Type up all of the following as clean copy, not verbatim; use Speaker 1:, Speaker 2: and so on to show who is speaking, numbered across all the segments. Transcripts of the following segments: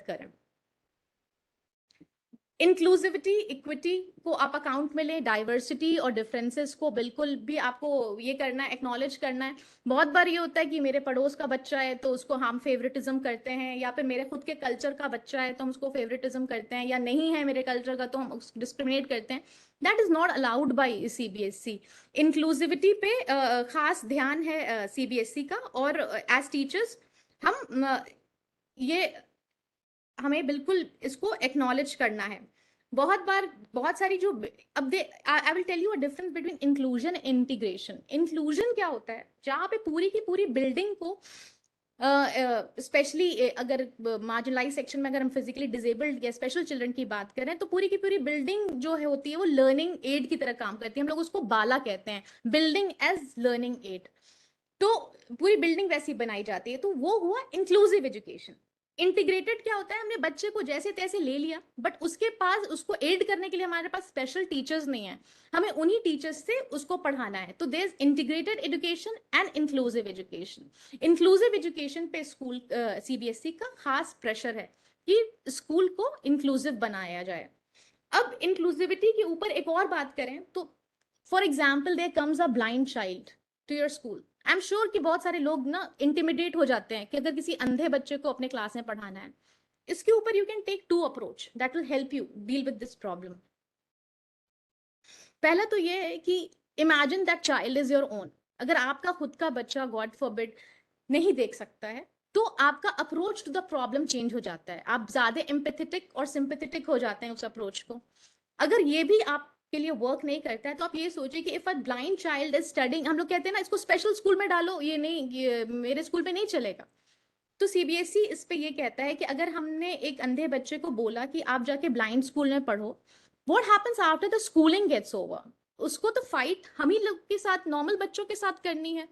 Speaker 1: करें। Inclusivity, equity को आप अकाउंट में लें, डाइवर्सिटी और डिफरेंसेस को बिल्कुल भी आपको ये करना है, एक्नॉलेज करना है। बहुत बार ये होता है कि मेरे पड़ोस का बच्चा है तो उसको हम फेवरेटिज्म करते हैं, या फिर मेरे खुद के कल्चर का बच्चा है तो हम उसको फेवरेटिज्म करते हैं, या नहीं है मेरे कल्चर का तो हम डिस्क्रिमिनेट करते हैं। That is not allowed by CBSE. Inclusivity पे खास ध्यान है सीबीएसई का, और एज टीचर्स हम ये हमें बिल्कुल इसको एक्नॉलेज करना है। बहुत बार बहुत सारी जो अब I will tell you a difference between inclusion and integration. Inclusion क्या होता है, जहाँ पे पूरी की पूरी बिल्डिंग को स्पेशली अगर मार्जिनलाइज सेक्शन में अगर हम फिजिकली डिजेबल्ड या स्पेशल चिल्ड्रन की बात करें तो पूरी की पूरी बिल्डिंग जो है होती है वो लर्निंग एड की तरह काम करती है। हम लोग उसको बाला कहते हैं, बिल्डिंग एज लर्निंग एड। तो पूरी बिल्डिंग वैसी बनाई जाती है, तो वो हुआ इंक्लूसिव एजुकेशन। इंटीग्रेटेड क्या होता है, हमने बच्चे को जैसे तैसे ले लिया, बट उसके पास उसको एड करने के लिए हमारे पास स्पेशल टीचर्स नहीं है, हमें उन्हीं टीचर्स से उसको पढ़ाना है। तो there is integrated education and inclusive education. Inclusive education पे स्कूल सीबीएसई का खास प्रेशर है कि स्कूल को इंक्लूसिव बनाया जाए। अब इंक्लूसिविटी के ऊपर एक और बात करें तो for example there comes a blind child to your school. I am sure कि बहुत सारे लोग ना इंटिमिडेट हो जाते हैं कि अगर किसी अंधे बच्चे को अपने क्लास में पढ़ाना है। इसके ऊपर you can take two approach that will help you deal with this problem. पहला तो ये है कि imagine that child is your own. अगर आपका खुद का बच्चा गॉड फॉरबिड नहीं देख सकता है तो आपका approach to the problem change हो जाता है, आप ज्यादा एम्पैथेटिक और सिंपैथेटिक हो जाते हैं उस अप्रोच को। अगर ये भी आपके लिए वर्क नहीं करता है तो आप ये सोचिए कि if a blind child is studying, हम लोग कहते हैं ना इसको स्पेशल स्कूल में डालो, ये नहीं, ये मेरे स्कूल में नहीं चलेगा। तो सीबीएसई इस पे ये कहता है कि अगर हमने एक अंधे बच्चे को बोला कि आप जाके ब्लाइंड स्कूल में पढ़ो, what happens after the schooling gets over? उसको तो फाइट हम ही लोग के साथ, नॉर्मल बच्चों के साथ करनी है।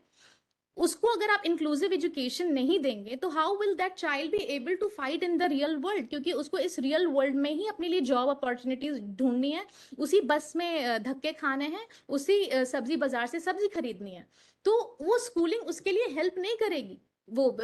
Speaker 1: उसको अगर आप इंक्लूसिव एजुकेशन नहीं देंगे तो how will that child be able to fight in the real world? क्योंकि उसको इस रियल वर्ल्ड में ही अपने लिए जॉब अपॉर्चुनिटीज ढूंढनी है, उसी बस में धक्के खाने हैं, उसी सब्जी बाजार से सब्जी खरीदनी है। तो वो स्कूलिंग उसके लिए हेल्प नहीं करेगी, वो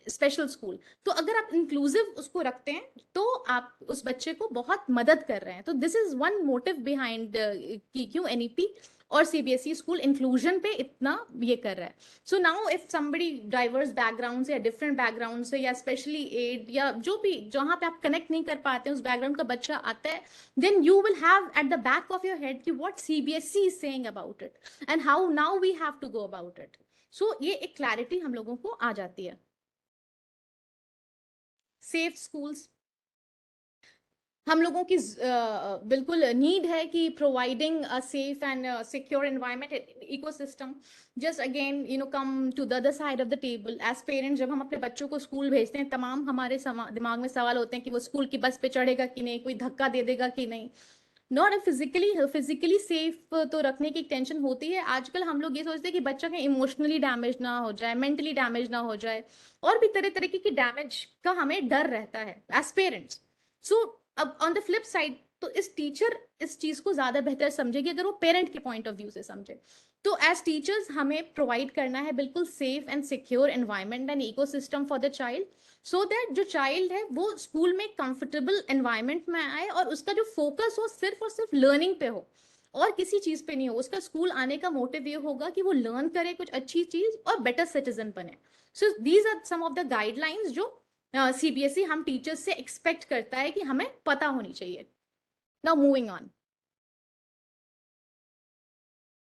Speaker 1: स्पेशल स्कूल। तो अगर आप इंक्लूसिव उसको रखते हैं तो आप उस बच्चे को बहुत मदद कर रहे हैं। तो this is one motive behind कि क्यों एनईपी और सीबीएसई स्कूल इंक्लूजन पे इतना ये कर रहा है। So now if somebody diverse background से या डिफरेंट बैकग्राउंड से या स्पेशली एड या जो भी जहां पे आप कनेक्ट नहीं कर पाते हैं उस बैकग्राउंड का बच्चा आता है, then you will have at the back of your head कि what CBSE is saying about it and how now we have to go about it. So ये एक क्लैरिटी हम लोगों को आ जाती है। सेफ स्कूल्स हम लोगों की बिल्कुल नीड है कि providing a safe and secure environment ecosystem. Just again you know come to the other side of the table as parents, जब हम अपने बच्चों को स्कूल भेजते हैं तमाम हमारे दिमाग में सवाल होते हैं कि वो स्कूल की बस पे चढ़ेगा कि नहीं, कोई धक्का दे देगा कि नहीं। नॉट फिजिकली सेफ तो रखने की टेंशन होती है। आजकल हम लोग ये सोचते हैं कि बच्चा कहीं इमोशनली डैमेज ना हो जाए, मेंटली डैमेज ना हो जाए, और भी तरह तरह की डैमेज का हमें डर रहता है एज पेरेंट्स। सो अब ऑन द फ्लिप साइड तो इस टीचर इस चीज को ज्यादा बेहतर समझेगी अगर वो पेरेंट के पॉइंट ऑफ व्यू से समझे। तो एज टीचर्स हमें प्रोवाइड करना है बिल्कुल safe and secure environment and ecosystem for the child, so that जो चाइल्ड है वो स्कूल में कंफर्टेबल एनवायरनमेंट में आए और उसका जो फोकस हो सिर्फ और सिर्फ लर्निंग पे हो और किसी चीज पे नहीं हो। उसका स्कूल आने का मोटिव ये होगा कि वो लर्न करे कुछ अच्छी चीज और बेटर सिटीजन बने। So these are some of the guidelines जो सीबीएसई हम टीचर्स से एक्सपेक्ट करता है कि हमें पता होनी चाहिए। Now moving on,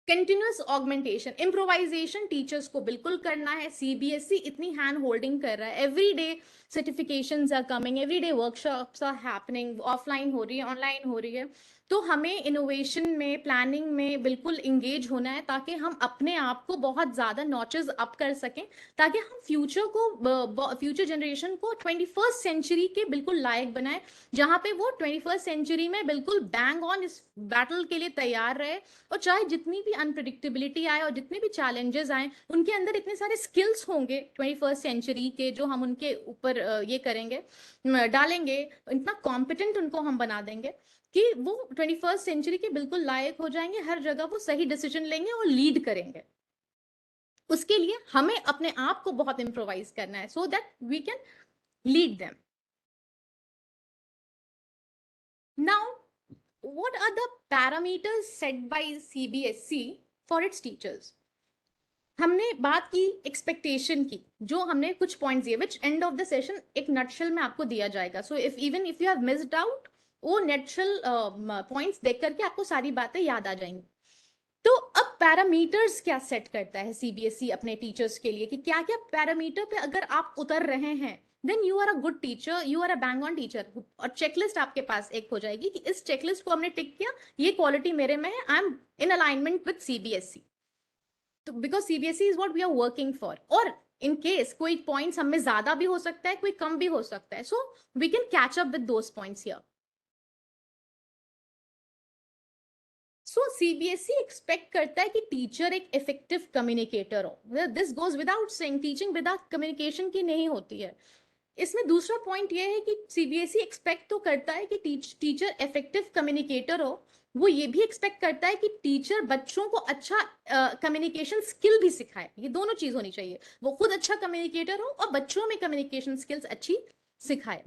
Speaker 1: continuous augmentation, improvisation teachers को बिल्कुल करना है। सीबीएसई इतनी हैंड होल्डिंग कर रहा है, every day certifications are coming, every day workshops are happening, offline हो रही है, ऑनलाइन हो रही है। तो हमें इनोवेशन में, प्लानिंग में बिल्कुल इंगेज होना है ताकि हम अपने आप को बहुत ज्यादा नॉचेस अप कर सकें, ताकि हम फ्यूचर जनरेशन को 21st सेंचुरी के बिल्कुल लायक बनाए, जहां पे वो 21st सेंचुरी में बिल्कुल बैंग ऑन इस बैटल के लिए तैयार रहे। और चाहे जितनी भी अनप्रिडिक्टेबिलिटी आए और जितने भी चैलेंजेस आए, उनके अंदर इतने सारे स्किल्स होंगे 21st सेंचुरी के जो हम उनके ऊपर ये करेंगे, डालेंगे, इतना कॉम्पिटेंट उनको हम बना देंगे कि वो 21st सेंचुरी के बिल्कुल लायक हो जाएंगे, हर जगह वो सही डिसीजन लेंगे और लीड करेंगे। उसके लिए हमें अपने आप को बहुत इम्प्रोवाइज करना है so that we can lead them. Now, what are the parameters set by CBSE for its teachers? हमने बात की एक्सपेक्टेशन की, जो हमने कुछ पॉइंट्स दिए, विच एंड ऑफ द सेशन एक नटशेल में आपको दिया जाएगा. So if even if you have missed out, वो नटशेल पॉइंट्स देख करके आपको सारी बातें याद आ जाएंगी. तो अब पैरामीटर्स क्या सेट करता है सीबीएसई अपने टीचर्स के लिए, कि क्या क्या पैरामीटर पे अगर आप उतर रहे हैं, then you are a good teacher, you are a bang on teacher. और चेकलिस्ट आपके पास एक हो जाएगी कि इस चेकलिस्ट को हमने टिक किया, ये क्वालिटी मेरे में है, I am in alignment with CBSE. तो because CBSE is what we are working for. और इन केस कोई पॉइंट्स हमें ज्यादा भी हो सकता है, कोई कम भी हो सकता है, so we can catch up with those points here. So CBSE expect करता है कि टीचर एक इफेक्टिव कम्युनिकेटर हो. This goes without saying, teaching without communication की नहीं होती है. इसमें दूसरा पॉइंट ये है कि सीबीएसई एक्सपेक्ट तो करता है कि टीचर इफेक्टिव कम्युनिकेटर हो, वो ये भी एक्सपेक्ट करता है कि टीचर बच्चों को अच्छा कम्युनिकेशन स्किल भी सिखाए. ये दोनों चीज होनी चाहिए, वो खुद अच्छा कम्युनिकेटर हो और बच्चों में कम्युनिकेशन स्किल्स अच्छी सिखाए.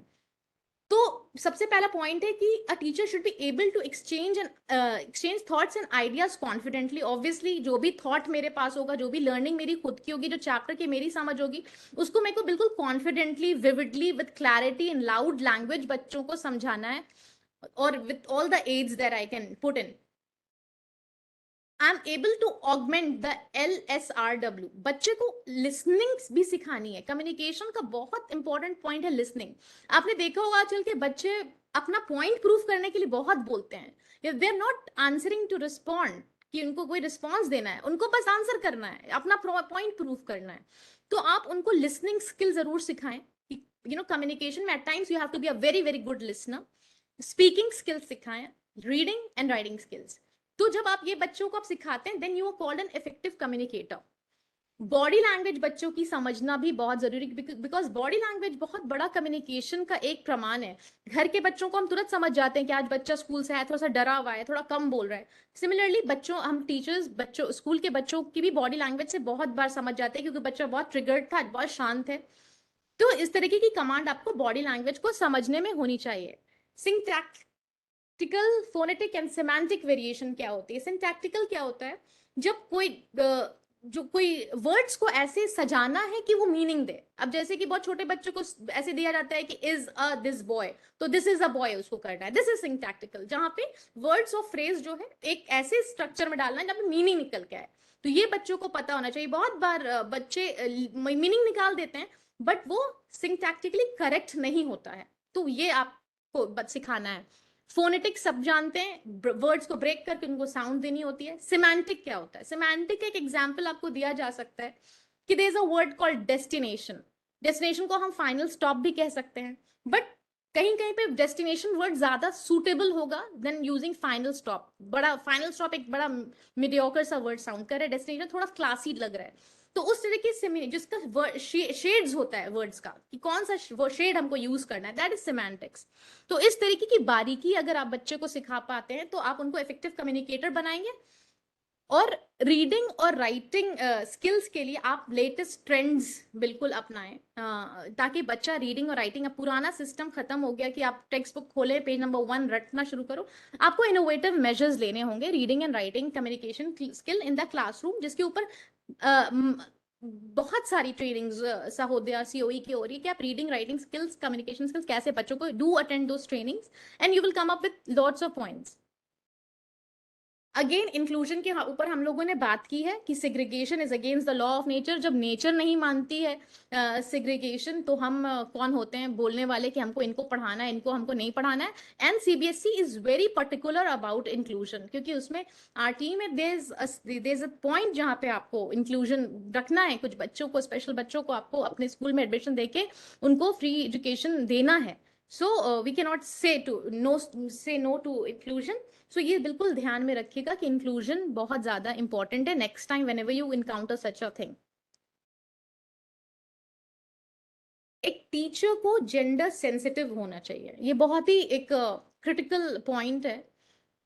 Speaker 1: तो सबसे पहला पॉइंट है कि a teacher should be able to exchange thoughts and ideas confidently. Obviously जो भी थॉट मेरे पास होगा, जो भी लर्निंग मेरी खुद की होगी, जो चैप्टर की मेरी समझ होगी, उसको मेरे को बिल्कुल confidently, vividly, with clarity in loud language बच्चों को समझाना है, और with all the aids that I can put in. I am able to augment the LSRW. बच्चे को लिसनिंग भी सिखानी है. कम्युनिकेशन का बहुत इंपॉर्टेंट पॉइंट है लिसनिंग. आपने देखा होगा आजकल के बच्चे अपना पॉइंट प्रूफ करने के लिए बहुत बोलते हैं. They are not answering to respond, कि उनको कोई रिस्पॉन्स देना है, उनको बस आंसर करना है, अपना पॉइंट प्रूफ करना है. तो आप उनको लिसनिंग स्किल जरूर सिखाएं. कम्युनिकेशन में at times you have to be a very very good listener. Speaking skills सिखाएं, रीडिंग एंड राइटिंग स्किल्स. तो जब आप ये बच्चों को आप सिखाते हैं, then you are called an effective communicator. Body language बच्चों की समझना भी बहुत जरूरी, बिकॉज बॉडी लैंग्वेज बहुत बड़ा कम्युनिकेशन का एक प्रमाण है. घर के बच्चों को हम तुरंत समझ जाते हैं कि आज बच्चा स्कूल से आया, थोड़ा सा डरा हुआ है, थोड़ा कम बोल रहा है. सिमिलरली बच्चों, हम टीचर्स बच्चों, स्कूल के बच्चों की भी बॉडी लैंग्वेज से बहुत बार समझ जाते हैं, क्योंकि बच्चा बहुत ट्रिगर्ड था, बहुत शांत है. तो इस तरीके की कमांड आपको बॉडी लैंग्वेज को समझने में होनी चाहिए. Syntax syntactical, phonetic and semantic variation क्या होती है? सिंटैक्टिकल क्या होता है? जब कोई जो कोई वर्ड्स को ऐसे सजाना है कि वो मीनिंग दे. अब जैसे कि बहुत छोटे बच्चों को ऐसे दिया जाता है कि इज अ दिस बॉय, तो दिस इज अ बॉय उसको करना है. दिस इज सिंटैक्टिकल, जहां पे वर्ड्स और फ्रेज जो है एक ऐसे स्ट्रक्चर में डालना है जहां पे मीनिंग निकल के आए. तो ये बच्चों को पता होना चाहिए. बहुत बार बच्चे मीनिंग निकाल देते हैं, बट वो सिंटैक्टिकली करेक्ट नहीं होता है. तो ये आपको सिखाना है. फोनेटिक सब जानते हैं, वर्ड्स को ब्रेक करके उनको साउंड देनी होती है. सिमेंटिक क्या होता है? सिमेंटिक एक एग्जांपल आपको दिया जा सकता है कि there is a word called destination. Destination को हम फाइनल स्टॉप भी कह सकते हैं, बट कहीं कहीं पे डेस्टिनेशन वर्ड ज्यादा सूटेबल होगा देन यूजिंग फाइनल स्टॉप. बड़ा फाइनल स्टॉप एक बड़ा मीडियोकर सा वर्ड साउंड कर रहा है, डेस्टिनेशन थोड़ा क्लासी लग रहा है. तो उस तरीके से जिसका शेड्स होता है वर्ड्स का, कि कौन सा शेड हमको यूज करना है, दैट इज सिमेंटिक्स. तो इस तरीके की बारीकी अगर आप बच्चे को सिखा पाते हैं, तो आप उनको इफेक्टिव कम्युनिकेटर बनाएंगे. और रीडिंग और राइटिंग स्किल्स के लिए आप लेटेस्ट ट्रेंड्स बिल्कुल अपनाएं, ताकि बच्चा रीडिंग और राइटिंग, अब पुराना सिस्टम खत्म हो गया कि आप टेक्स्ट बुक खोले, पेज नंबर 1 रटना शुरू करो. आपको इनोवेटिव मेजर्स लेने होंगे reading and writing communication skill in the classroom, जिसके ऊपर बहुत सारी ट्रेनिंग्स सहोदया सीओई की हो रही है कि आप reading writing skills communication skills कैसे बच्चों को do attend those trainings, and you will come up with lots of points. Again inclusion के ऊपर हम लोगों ने बात की है कि segregation is against the law of nature. जब नेचर नहीं मानती है सिग्रीगेशन, तो हम कौन होते हैं बोलने वाले कि हमको इनको पढ़ाना है, इनको हमको नहीं पढ़ाना है. And CBSE is very particular about inclusion, क्योंकि उसमें आरटी में देयर इज अ पॉइंट जहाँ पे आपको इंक्लूजन रखना है. कुछ बच्चों को, स्पेशल बच्चों को आपको अपने स्कूल में एडमिशन देके उनको फ्री एजुकेशन देना है. सो वी कैन नॉट से नो टू इंक्लूजन. सो ये बिल्कुल ध्यान में रखिएगा कि इंक्लूजन बहुत ज्यादा इंपॉर्टेंट है next time whenever you encounter such a thing. एक टीचर को जेंडर सेंसिटिव होना चाहिए. ये बहुत ही एक क्रिटिकल पॉइंट है.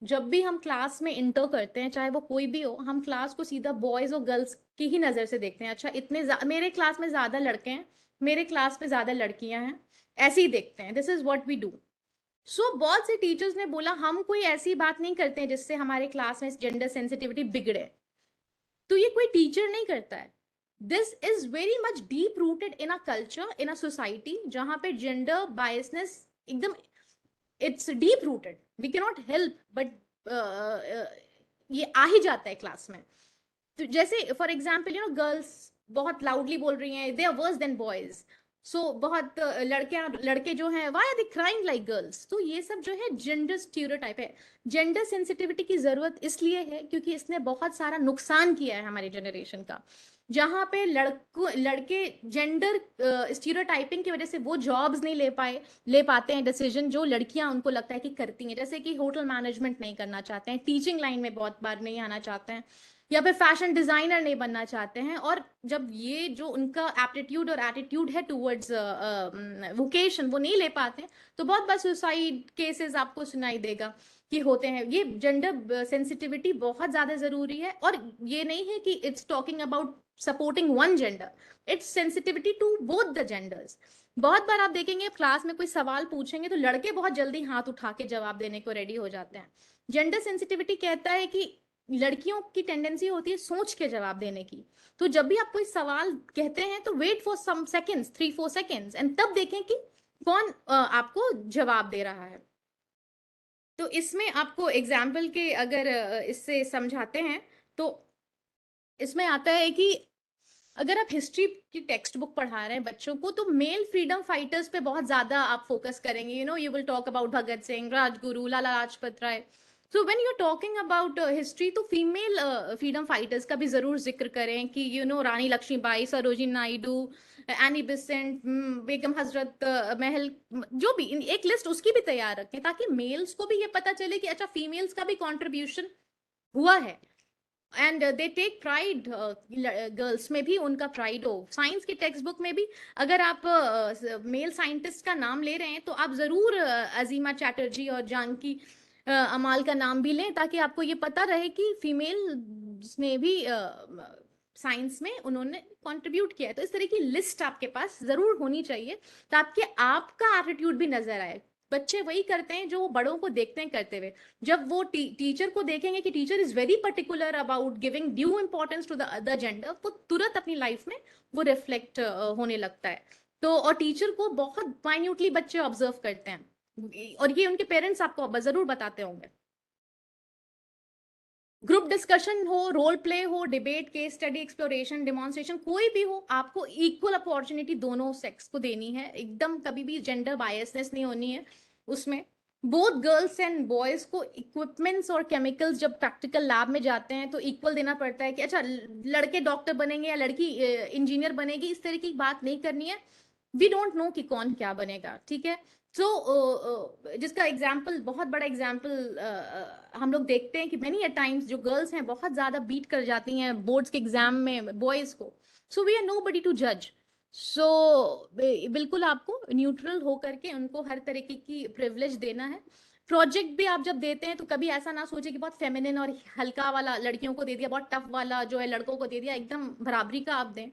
Speaker 1: जब भी हम क्लास में इंटर करते हैं, चाहे वो कोई भी हो, हम क्लास को सीधा बॉयज और गर्ल्स की ही नजर से देखते हैं. अच्छा, मेरे क्लास में ज्यादा लड़के हैं, मेरे क्लास में ज्यादा लड़कियां हैं, ऐसे ही देखते हैं. This is what we do. So बहुत से टीचर्स ने बोला हम कोई ऐसी बात नहीं करते हैं जिससे हमारे क्लास में जेंडर सेंसिटिविटी बिगड़े, तो ये कोई टीचर नहीं करता है। This is very much deep rooted in a culture, in a society, जहां पे जेंडर बायसनेस एकदम it's deep rooted, we can not help but ये आ ही जाता है क्लास में। तो जैसे फॉर एग्जाम्पल गर्ल्स बहुत लाउडली बोल रही हैं, they are worse than boys. So बहुत लड़के जो हैं why are they crying like girls, तो ये सब जो है जेंडर स्टीरियोटाइप है। जेंडर सेंसिटिविटी की जरूरत इसलिए है क्योंकि इसने बहुत सारा नुकसान किया है हमारी जनरेशन का, जहां पे लड़के जेंडर स्टीरियोटाइपिंग की वजह से वो जॉब्स नहीं ले पाते हैं डिसीजन जो लड़कियां उनको लगता है कि करती हैं, जैसे कि होटल मैनेजमेंट नहीं करना चाहते हैं, टीचिंग लाइन में बहुत बार नहीं आना चाहते हैं, या फिर फैशन डिजाइनर नहीं बनना चाहते हैं। और जब ये जो उनका एप्टीट्यूड और एटीट्यूड है टूवर्ड्स वोकेशन वो नहीं ले पाते हैं, तो बहुत बार सुसाइड केसेस आपको सुनाई देगा कि होते हैं। ये जेंडर सेंसिटिविटी बहुत ज्यादा जरूरी है, और ये नहीं है कि it's talking about supporting one gender, it's sensitivity to both the genders. बहुत बार आप देखेंगे क्लास में कोई सवाल पूछेंगे तो लड़के बहुत जल्दी हाथ उठा के जवाब देने को रेडी हो जाते हैं। जेंडर सेंसिटिविटी कहता है कि लड़कियों की टेंडेंसी होती है सोच के जवाब देने की, तो जब भी आप कोई सवाल कहते हैं तो wait for some seconds, 3-4 seconds, and तब देखें कि कौन आपको जवाब दे रहा है। तो इसमें आपको एग्जाम्पल के अगर इससे समझाते हैं तो इसमें आता है कि अगर आप हिस्ट्री की टेक्स्ट बुक पढ़ा रहे हैं बच्चों को तो मेल फ्रीडम फाइटर्स पे बहुत ज्यादा आप फोकस करेंगे, you will talk about Bhagat Singh, Rajguru, Lala Lajpat Rai. So when you are talking about history तो फीमेल फ्रीडम फाइटर्स का भी जरूर जिक्र करें कि रानी लक्ष्मीबाई, सरोजिनी नायडू, एनी बेसेंट, बेगम हजरत महल, जो भी एक लिस्ट उसकी भी तैयार रखें ताकि मेल्स को भी ये पता चले कि अच्छा फीमेल्स का भी कॉन्ट्रीब्यूशन हुआ है, and they take pride, girls में भी उनका प्राइड हो। साइंस की टेक्स्ट बुक में भी अगर आप मेल साइंटिस्ट का नाम ले रहे हैं तो आप जरूर अजीमा चैटर्जी और जानकी अमाल का नाम भी लें, ताकि आपको ये पता रहे कि फीमेल ने भी साइंस में उन्होंने कंट्रीब्यूट किया है। तो इस तरह की लिस्ट आपके पास जरूर होनी चाहिए ताकि आपका एटीट्यूड भी नजर आए। बच्चे वही करते हैं जो वो बड़ों को देखते हैं करते हुए। जब वो टीचर को देखेंगे कि teacher is very particular about giving due importance to the other gender, वो तुरंत अपनी लाइफ में वो रिफ्लेक्ट होने लगता है। तो और टीचर को बहुत माइन्यूटली बच्चे ऑब्जर्व करते हैं, और ये उनके पेरेंट्स आपको जरूर बताते होंगे। ग्रुप डिस्कशन हो, रोल प्ले हो, debate, case study, exploration, demonstration, कोई भी हो, आपको इक्वल अपॉर्चुनिटी दोनों सेक्स को देनी है, एकदम कभी भी जेंडर बायसनेस नहीं होनी है उसमें। बोथ गर्ल्स एंड बॉयज को इक्विपमेंट्स और केमिकल्स जब प्रैक्टिकल लैब में जाते हैं तो इक्वल देना पड़ता है कि अच्छा लड़के डॉक्टर बनेंगे या लड़की इंजीनियर बनेगी, इस तरह की बात नहीं करनी है। वी डोंट नो कि कौन क्या बनेगा, ठीक है। सो जिसका एग्जाम्पल, बहुत बड़ा एग्जाम्पल हम लोग देखते हैं कि मेनी अ टाइम्स जो गर्ल्स हैं बहुत ज्यादा बीट कर जाती हैं बोर्ड्स के एग्जाम में बॉयज को। So we are nobody to जज। सो बिल्कुल आपको न्यूट्रल होकर के उनको हर तरीके की प्रिविलेज देना है। प्रोजेक्ट भी आप जब देते हैं तो कभी ऐसा ना सोचे कि बहुत फेमिनिन और हल्का वाला लड़कियों को दे दिया, बहुत टफ वाला जो है लड़कों को दे दिया, एकदम बराबरी का आप दें।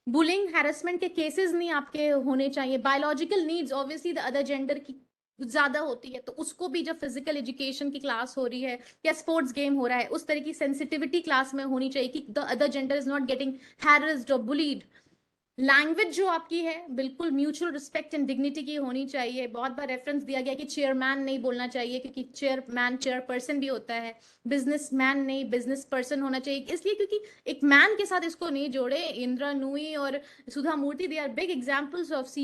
Speaker 1: बुलिंग हैरेसमेंट के केसेस नहीं आपके होने चाहिए। Biological needs obviously the other gender की ज्यादा होती है, तो उसको भी जब फिजिकल एजुकेशन की क्लास हो रही है या स्पोर्ट्स गेम हो रहा है उस तरह की सेंसिटिविटी क्लास में होनी चाहिए कि the other gender is not getting harassed और बुलीड। लैंग्वेज जो आपकी है बिल्कुल म्यूचुअल रिस्पेक्ट एंड डिग्निटी की होनी चाहिए। बहुत बार रेफरेंस दिया गया कि चेयरमैन नहीं बोलना चाहिए क्योंकि चेयरमैन चेयरपर्सन भी होता है, बिजनेस मैन नहीं बिजनेस पर्सन होना चाहिए, इसलिए क्योंकि एक मैन के साथ इसको नहीं जोड़े। इंदिरा नूई और Sudha Murthy they are big examples of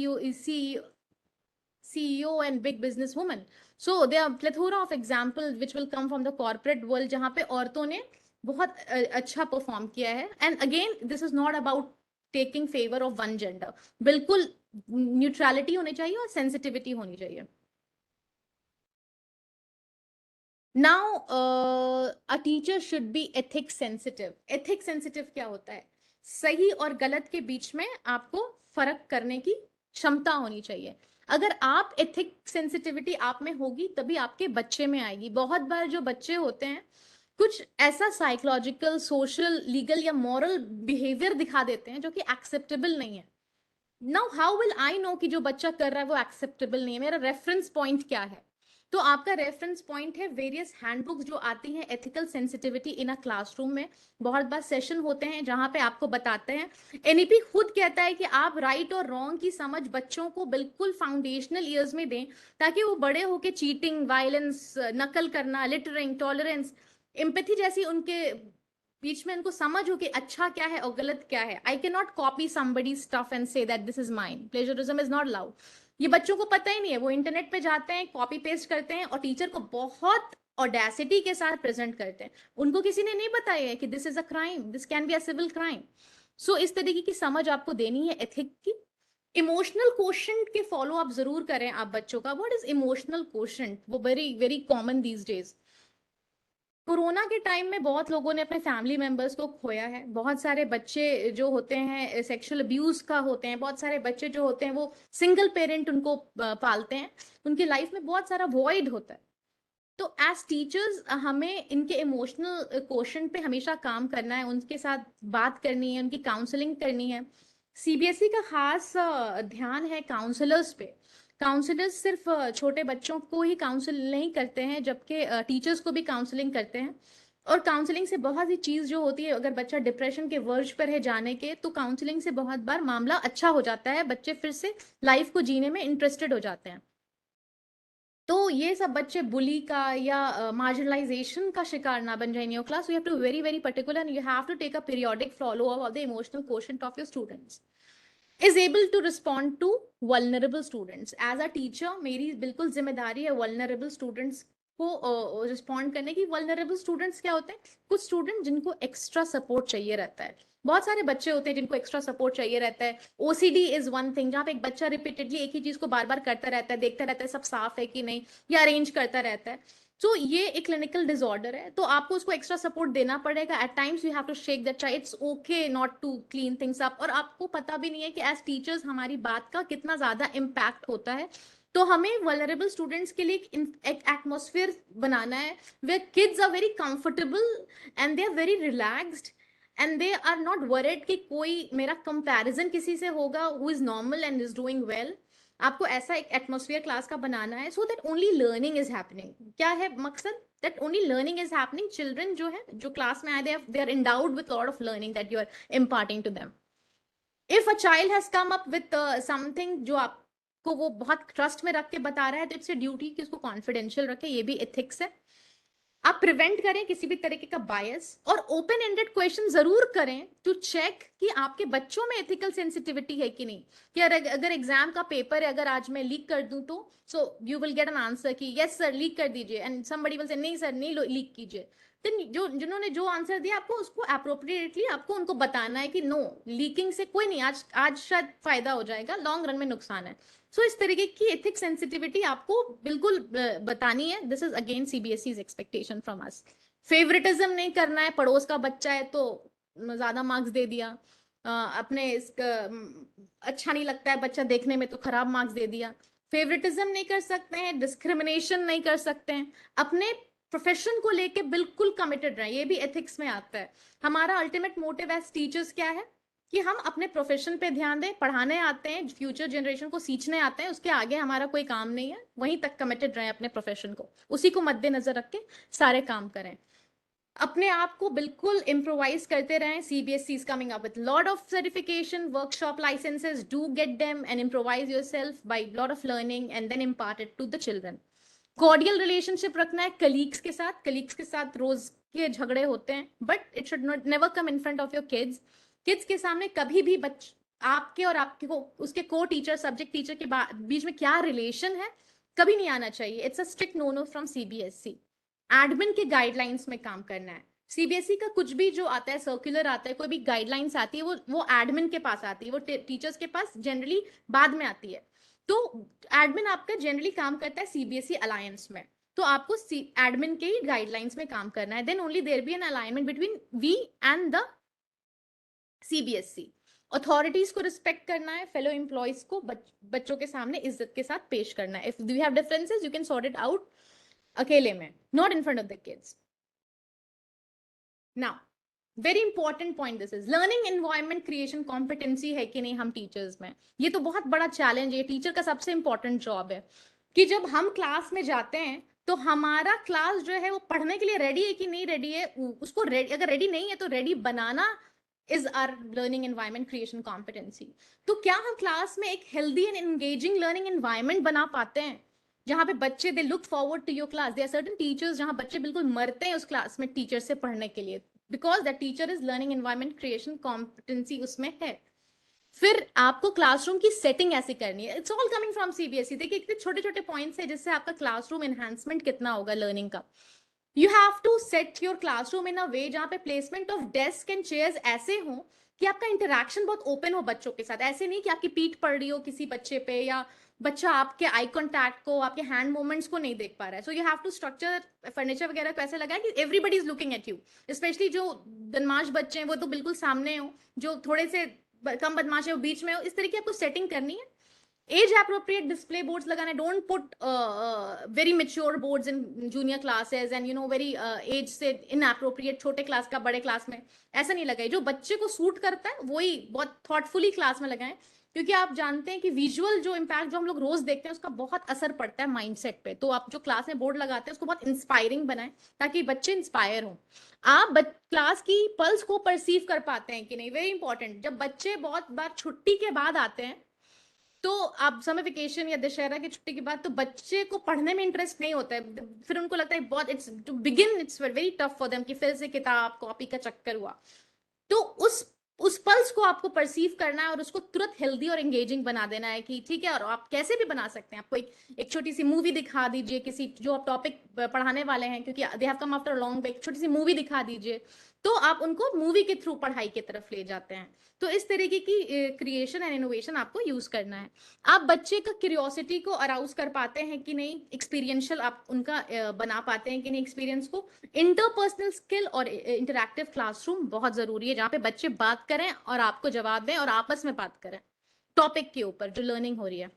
Speaker 1: CEO and big business women. So there are plethora of examples which will come from the corporate world जहाँ पे औरतों ने बहुत अच्छा परफॉर्म किया है। And again this is not about taking favour of one gender, बिल्कुल neutrality होनी चाहिए और सेंसिटिविटी होनी चाहिए। Now a teacher should B ethics sensitive. Ethics sensitive क्या होता है? सही और गलत के बीच में आपको फर्क करने की क्षमता होनी चाहिए। अगर आप एथिक सेंसिटिविटी आप में होगी तभी आपके बच्चे में आएगी। बहुत बार जो बच्चे होते हैं कुछ ऐसा साइकोलॉजिकल, सोशल, लीगल या मॉरल बिहेवियर दिखा देते हैं जो कि एक्सेप्टेबल नहीं है। Now how will I know कि जो बच्चा कर रहा है वो एक्सेप्टेबल नहीं है, मेरा रेफरेंस पॉइंट क्या है? तो आपका रेफरेंस पॉइंट है वेरियस हैंडबुक्स जो आती हैं ethical sensitivity in a classroom में। बहुत बार सेशन होते हैं जहां पे आपको बताते हैं, एनईपी खुद कहता है कि आप राइट और रॉन्ग की समझ बच्चों को बिल्कुल फाउंडेशनल ईयर्स में दें, ताकि वो बड़े होके चीटिंग, वायलेंस, नकल करना, लिटरिंग, टॉलरेंस, एम्पैथी जैसी उनके बीच में उनको समझ हो कि अच्छा क्या है और गलत क्या है। I can not copy somebody stuff and say that this is mine, plagiarism is not allowed. ये बच्चों को पता ही नहीं है, वो इंटरनेट पे जाते हैं, कॉपी पेस्ट करते हैं और टीचर को बहुत ऑडेसिटी के साथ प्रेजेंट करते हैं। उनको किसी ने नहीं बताया है कि this is a crime, this can be a civil crime. So इस तरीके की समझ आपको देनी है एथिक की। इमोशनल क्वोशंट के फॉलो अप जरूर करें आप बच्चों का। What is emotional quotient? वो very very common these days. Corona के टाइम में बहुत लोगों ने अपने फैमिली मेंबर्स को खोया है। बहुत सारे बच्चे जो होते हैं सेक्सुअल अब्यूज का होते हैं, बहुत सारे बच्चे जो होते हैं वो सिंगल पेरेंट उनको पालते हैं, उनकी लाइफ में बहुत सारा वॉइड होता है। तो एज टीचर्स हमें इनके इमोशनल क्वोशंट पे हमेशा काम करना है, उनके साथ बात करनी है, उनकी काउंसलिंग करनी है। सीबीएसई का खास ध्यान है काउंसलर्स पे। काउंसलर्स सिर्फ छोटे बच्चों को ही काउंसिल नहीं करते हैं, जबकि टीचर्स को भी काउंसलिंग करते हैं। और काउंसलिंग से बहुत सी चीज जो होती है, अगर बच्चा डिप्रेशन के वर्ज पर है जाने के, तो काउंसलिंग से बहुत बार मामला अच्छा हो जाता है, बच्चे फिर से लाइफ को जीने में इंटरेस्टेड हो जाते हैं। तो ये सब बच्चे बुली का या मार्जिनलाइजेशन का शिकार ना बन जाए in your class. You have to very very particular and you have to take a periodic follow up of the emotional quotient of your students. Is able to respond to vulnerable students. As a teacher मेरी बिल्कुल जिम्मेदारी है vulnerable students को respond करने की। Vulnerable students क्या होते हैं? कुछ स्टूडेंट जिनको एक्स्ट्रा सपोर्ट चाहिए रहता है। बहुत सारे बच्चे होते हैं जिनको एक्स्ट्रा सपोर्ट चाहिए रहता है। ओसीडी इज वन थिंग, जहाँ पे एक बच्चा रिपीटेडली एक ही चीज को बार बार करता रहता है, देखता रहता है सब साफ है कि नहीं, या अरेंज करता रहता है। तो ये एक क्लिनिकल डिसऑर्डर है, तो आपको उसको एक्स्ट्रा सपोर्ट देना पड़ेगा। At times you have to shake that child, it's okay not to clean things up. और आपको पता भी नहीं है कि एज टीचर्स हमारी बात का कितना ज्यादा इम्पैक्ट होता है। तो हमें वल्नरेबल स्टूडेंट्स के लिए एक एटमोसफियर बनाना है where kids are very comfortable and they are very relaxed and they are not worried कि कोई मेरा कंपैरिजन किसी से होगा who is normal and is doing well। आपको ऐसा एक एटमोसफियर क्लास का बनाना है so that only learning is happening. क्या है मकसद? That only learning is happening. Children जो है जो क्लास में आए, they are endowed with lot of learning that you are imparting to them। If a child has come up with something जो आपको वो बहुत ट्रस्ट में रख के बता रहा है, तो इट्स ड्यूटी कि उसको कॉन्फिडेंशियल रखे। ये भी एथिक्स है। आप प्रिवेंट करें किसी भी तरीके का बायस, और ओपन एंडेड क्वेश्चन जरूर करें टू चेक कि आपके बच्चों में एथिकल सेंसिटिविटी है कि नहीं। कि अगर एग्जाम का पेपर है, अगर आज मैं लीक कर दूं, तो so you will get an answer कि यस सर लीक कर दीजिए, एंड समबडी विल से नहीं सर नहीं लीक कीजिए। देन जो जिन्होंने जो आंसर दिया, आपको उसको अप्रोप्रिएटली आपको उनको बताना है कि नो, लीकिंग से कोई नहीं, आज आज शायद फायदा हो जाएगा, लॉन्ग रन में नुकसान है। सो इस तरीके की एथिक सेंसिटिविटी आपको बिल्कुल बतानी है। This is again CBSE expectation from us. Favouritism नहीं करना है, पड़ोस का बच्चा है तो ज्यादा मार्क्स दे दिया, अपने अच्छा नहीं लगता है बच्चा देखने में तो खराब मार्क्स दे दिया। फेवरेटिज्म नहीं कर सकते हैं, डिस्क्रिमिनेशन नहीं कर सकते हैं। अपने प्रोफेशन को लेके बिल्कुल कमिटेड रहे, ये भी एथिक्स में आता है। हमारा अल्टीमेट मोटिव एज टीचर्स क्या है? कि हम अपने प्रोफेशन पे ध्यान दें, पढ़ाने आते हैं, फ्यूचर जनरेशन को सींचने आते हैं, उसके आगे हमारा कोई काम नहीं है, वहीं तक कमिटेड रहें अपने प्रोफेशन को, उसी को मद्देनजर रख के सारे काम करें। अपने आप को बिल्कुल इम्प्रोवाइज करते रहें। CBSE is coming up with lot of certification, workshop licenses, do get them and improvise yourself by lot of learning and then impart it to the children. Cordial relationship रखना है कलीग्स के साथ। Colleagues के साथ रोज के झगड़े होते हैं, but it should not never come in front of your kids. Kids के सामने कभी भी आपके और आपके को उसके को टीचर, सब्जेक्ट टीचर के बीच में क्या रिलेशन है, कभी नहीं आना चाहिए। It's a strict no no from CBSE. Admin के गाइडलाइंस में काम करना है। सीबीएसई का कुछ भी जो आता है, सर्कुलर आता है, कोई भी गाइडलाइंस आती है, वो एडमिन के पास आती है, वो टीचर्स के पास जनरली बाद में आती है। तो एडमिन आपका जनरली काम करता है सीबीएसई अलायंस में, तो आपको एडमिन के ही गाइडलाइंस में काम करना है। Then only there be an alignment between we and the CBSE. Authorities को रिस्पेक्ट करना है, फेलो एम्प्लॉयज को बच्चों के सामने इज्जत के साथ पेश करना है। If you have differences you can sort it out अकेले में, not in front of the kids. Now very important point this is learning environment creation competency है कि नहीं हम टीचर्स में, ये तो बहुत बड़ा चैलेंज है, टीचर का सबसे इंपॉर्टेंट जॉब है कि जब हम क्लास में जाते हैं तो हमारा क्लास जो है वो पढ़ने के लिए रेडी है कि नहीं रेडी है, उसको रेडी, अगर रेडी नहीं है तो रेडी बनाना is our learning environment creation competency. तो क्या हम क्लास में एक healthy and engaging learning environment बना पाते हैं जहां पे बच्चे they look forward to your class, there are certain teachers जहां बच्चे बिल्कुल मरते हैं उस क्लास में टीचर से पढ़ने के लिए, because that teacher is learning environment creation competency उसमें है। फिर आपको क्लासरूम की सेटिंग ऐसी करनी है, it's all coming from CBSE. देखिए इतने छोटे छोटे पॉइंट्स है जिससे आपका क्लासरूम एनहांसमेंट कितना होगा लर्निंग का। You have to set your classroom in a way जहां पे placement of desk and chairs ऐसे हो कि आपका इंटरेक्शन बहुत ओपन हो बच्चों के साथ, ऐसे नहीं कि आपकी पीठ पड़ रही हो किसी बच्चे पे या बच्चा आपके आई कॉन्टैक्ट को, आपके हैंड मूवमेंट्स को नहीं देख पा रहा है। So you have to structure furniture वगैरह को ऐसे लगाए कि everybody is looking at you, especially जो बदमाश बच्चे हैं वो तो बिल्कुल सामने हो, जो थोड़े से कम बदमाश है वो बीच में हो, इस तरीके आपको सेटिंग करनी है। एज अप्रोप्रिएट डिस्प्ले बोर्ड्स लगाने, don't put very mature boards in junior classes and you know very age से इनअप्रोप्रिएट छोटे क्लास का बड़े क्लास में, ऐसा नहीं लगाए। जो बच्चे को सूट करता है वही बहुत थॉटफुली क्लास में लगाएं, क्योंकि आप जानते हैं कि विजुअल जो इम्पैक्ट जो हम लोग रोज देखते हैं उसका बहुत असर पड़ता है माइंडसेट पे। तो आप जो क्लास में बोर्ड लगाते हैं उसको बहुत इंस्पायरिंग बनाएं ताकि बच्चे इंस्पायर हों। आप क्लास की पल्स को परसीव कर पाते हैं कि नहीं, वेरी इंपॉर्टेंट। जब बच्चे बहुत बार छुट्टी के बाद आते हैं तो आप समर वेकेशन या दशहरा की छुट्टी के बाद तो बच्चे को पढ़ने में इंटरेस्ट नहीं होता है, फिर उनको लगता है बहुत it's to begin it's very tough for them कि फिर से किताब कॉपी का चक्कर हुआ। तो उस पल्स को आपको परसीव करना है और उसको तुरंत हेल्दी और एंगेजिंग बना देना है कि ठीक है। और आप कैसे भी बना सकते हैं, आपको एक छोटी सी मूवी दिखा दीजिए, किसी जो आप टॉपिक पढ़ाने वाले हैं क्योंकि they have come after long break, छोटी सी मूवी दिखा दीजिए तो आप उनको मूवी के थ्रू पढ़ाई की तरफ ले जाते हैं। तो इस तरीके की क्रिएशन एंड इनोवेशन आपको यूज करना है। आप बच्चे का क्यूरियोसिटी को अराउज कर पाते हैं कि नहीं, एक्सपीरियंशियल आप उनका बना पाते हैं कि नहीं एक्सपीरियंस को। इंटरपर्सनल स्किल और इंटरैक्टिव क्लासरूम बहुत जरूरी है जहां पे बच्चे बात करें और आपको जवाब दें और आपस में बात करें टॉपिक के ऊपर जो लर्निंग हो रही है।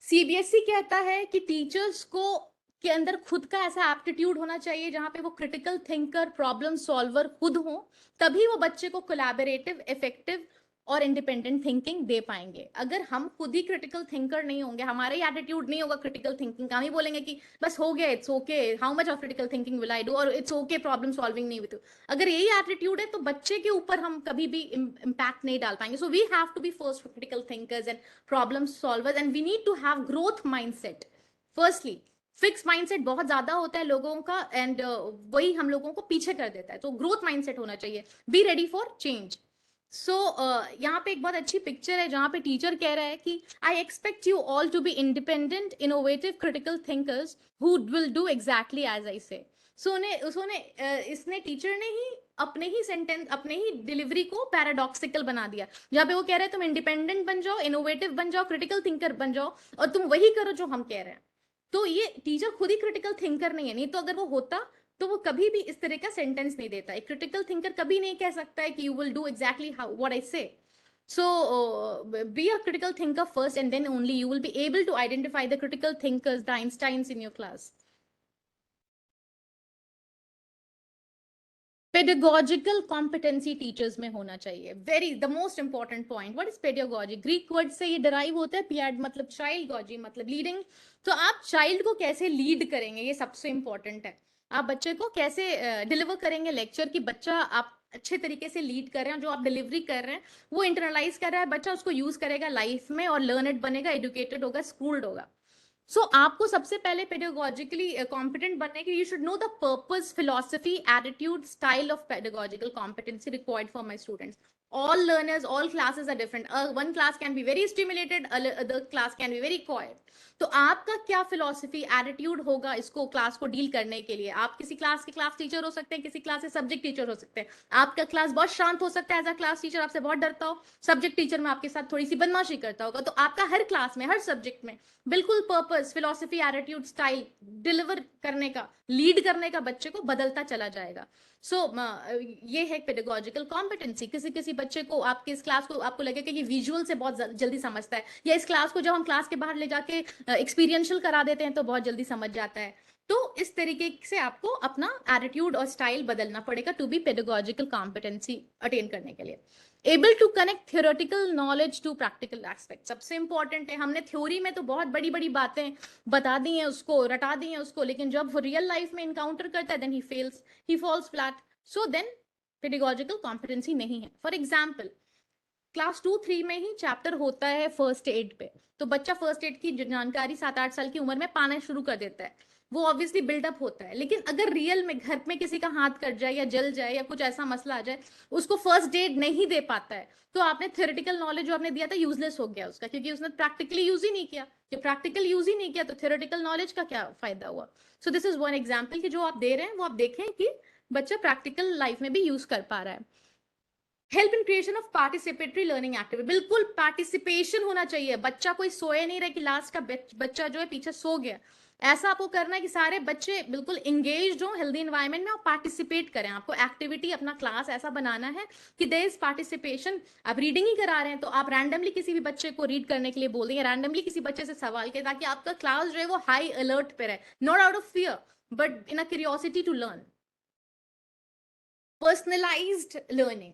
Speaker 1: सीबीएसई कहता है कि टीचर्स को के अंदर खुद का ऐसा एप्टीट्यूड होना चाहिए जहां पे वो क्रिटिकल थिंकर प्रॉब्लम सॉल्वर खुद हो, तभी वो बच्चे को कोलैबोरेटिव इफेक्टिव और इंडिपेंडेंट थिंकिंग दे पाएंगे। अगर हम खुद ही क्रिटिकल थिंकर नहीं होंगे, हमारा ही एटीट्यूड नहीं होगा क्रिटिकल थिंकिंग का, हम ही बोलेंगे कि बस हो गया, it's okay, how much of critical thinking will I do, और इट्स ओके प्रॉब्लम सॉल्विंग नहीं विद, अगर यही एटीट्यूड है तो बच्चे के ऊपर हम कभी भी इम्पैक्ट नहीं डाल पाएंगे। So we have to be first critical thinkers and problem solvers and we need to have growth mindset. Firstly fix mindset बहुत ज्यादा होता है लोगों का एंड वही हम लोगों को पीछे कर देता है, तो ग्रोथ माइंडसेट होना चाहिए, बी रेडी फॉर चेंज। सो यहाँ पे एक बहुत अच्छी पिक्चर है जहां पे टीचर कह रहा है कि I expect you all to be independent innovative critical thinkers who will do exactly as I say. So इसने टीचर ने ही अपने ही सेंटेंस अपने ही डिलीवरी को पैराडॉक्सिकल बना दिया, जहां पे वो कह रहे हैं तुम इंडिपेंडेंट बन जाओ, इनोवेटिव बन जाओ, क्रिटिकल थिंकर बन जाओ और तुम वही करो जो हम कह रहे हैं। तो ये टीचर खुद ही क्रिटिकल थिंकर नहीं है, नहीं तो अगर वो होता तो वो कभी भी इस तरह का सेंटेंस नहीं देता। एक क्रिटिकल थिंकर कभी नहीं कह सकता है कि you will do exactly how what I से। So be a critical thinker first and then only you will be able to identify the critical thinkers, the Einsteins in your class. Pedagogical competency teachers में होना चाहिए, very the most important point. What is pedagogy? Greek word से ये derive होता है, piad मतलब childgogy मतलब leading। तो आप child को कैसे lead करेंगे ये सबसे important है। आप बच्चे को कैसे deliver करेंगे लेक्चर की बच्चा आप अच्छे तरीके से लीड कर रहे हैं, जो आप डिलीवरी कर रहे हैं वो इंटरनलाइज कर रहा है बच्चा, उसको यूज करेगा लाइफ में और लर्नड बनेगा, एजुकेटेड होगा, स्कूल्ड होगा। सो आपको सबसे पहले पेडागोजिकली कॉम्पिटेंट बनने के you should know the purpose, philosophy, attitude, style of pedagogical competency required for my students. All learners, all classes are different. One class can be very stimulated, other class can be very quiet. तो आपका क्या philosophy attitude होगा इसको class को deal करने के लिए। आप किसी क्लास के क्लास टीचर हो सकते हैं, किसी क्लास के सब्जेक्ट टीचर हो सकते हैं। आपका क्लास बहुत शांत हो सकता है, एज अ क्लास टीचर आपसे बहुत डरता हो, सब्जेक्ट टीचर में आपके साथ थोड़ी सी बदमाशी करता होगा। तो आपका हर क्लास में हर सब्जेक्ट में बिल्कुल purpose, philosophy, attitude, style deliver करने का, लीड करने का बच्चे को बदलता चला जाएगा। सो ये है पेडागोजिकल कॉम्पिटेंसी। किसी किसी बच्चे को, आपके इस क्लास को आपको लगेगा कि विजुअल से बहुत जल्दी समझता है, या इस क्लास को जब हम क्लास के बाहर ले जाके एक्सपीरियंशियल करा देते हैं तो बहुत जल्दी समझ जाता है। तो इस तरीके से आपको अपना एटीट्यूड और स्टाइल बदलना पड़ेगा to be pedagogical competency attain करने के लिए। Able to connect theoretical knowledge to practical aspect सबसे इंपॉर्टेंट है। हमने थ्योरी में तो बहुत बड़ी बड़ी बातें बता दी हैं उसको, रटा दी हैं उसको, लेकिन जब वो रियल लाइफ में इनकाउंटर करता है then he falls flat. So then pedagogical competency नहीं है। फॉर एग्जाम्पल क्लास 2-3 में ही चैप्टर होता है फर्स्ट एड पे, तो बच्चा फर्स्ट एड की जानकारी 7-8 साल की उम्र में पाना शुरू कर देता है, वो ऑब्वियसली बिल्डअप होता है। लेकिन अगर रियल में घर में किसी का हाथ कट जाए या जल जाए या कुछ ऐसा मसला आ जाए, उसको फर्स्ट एड नहीं दे पाता है, तो आपने थ्योरेटिकल नॉलेज जो आपने दिया था यूजलेस हो गया उसका, क्योंकि उसने प्रैक्टिकली यूज ही नहीं किया। जब प्रैक्टिकल यूज ही नहीं किया तो थ्योरेटिकल नॉलेज का क्या फायदा हुआ। So this is one example कि जो आप दे रहे हैं वो आप देखें कि बच्चा प्रैक्टिकल लाइफ में भी यूज कर पा रहा है। Help in creation of participatory learning activity, बिल्कुल पार्टिसिपेशन होना चाहिए। बच्चा कोई सोए नहीं रहे कि लास्ट का बच्चा जो है पीछे सो गया, ऐसा आपको करना है कि सारे बच्चे बिल्कुल इंगेज्ड हो हेल्दी एनवायरनमेंट में और पार्टिसिपेट करें। आपको एक्टिविटी अपना क्लास ऐसा बनाना है कि देयर इज पार्टिसिपेशन। आप रीडिंग ही करा रहे हैं तो आप रैंडमली किसी भी बच्चे को रीड करने के लिए बोल दें, रैंडमली किसी बच्चे से सवाल करें, ताकि आपका क्लास जो है वो हाई अलर्ट पे रहे, not out of fear but in a curiosity to learn. Personalized learning,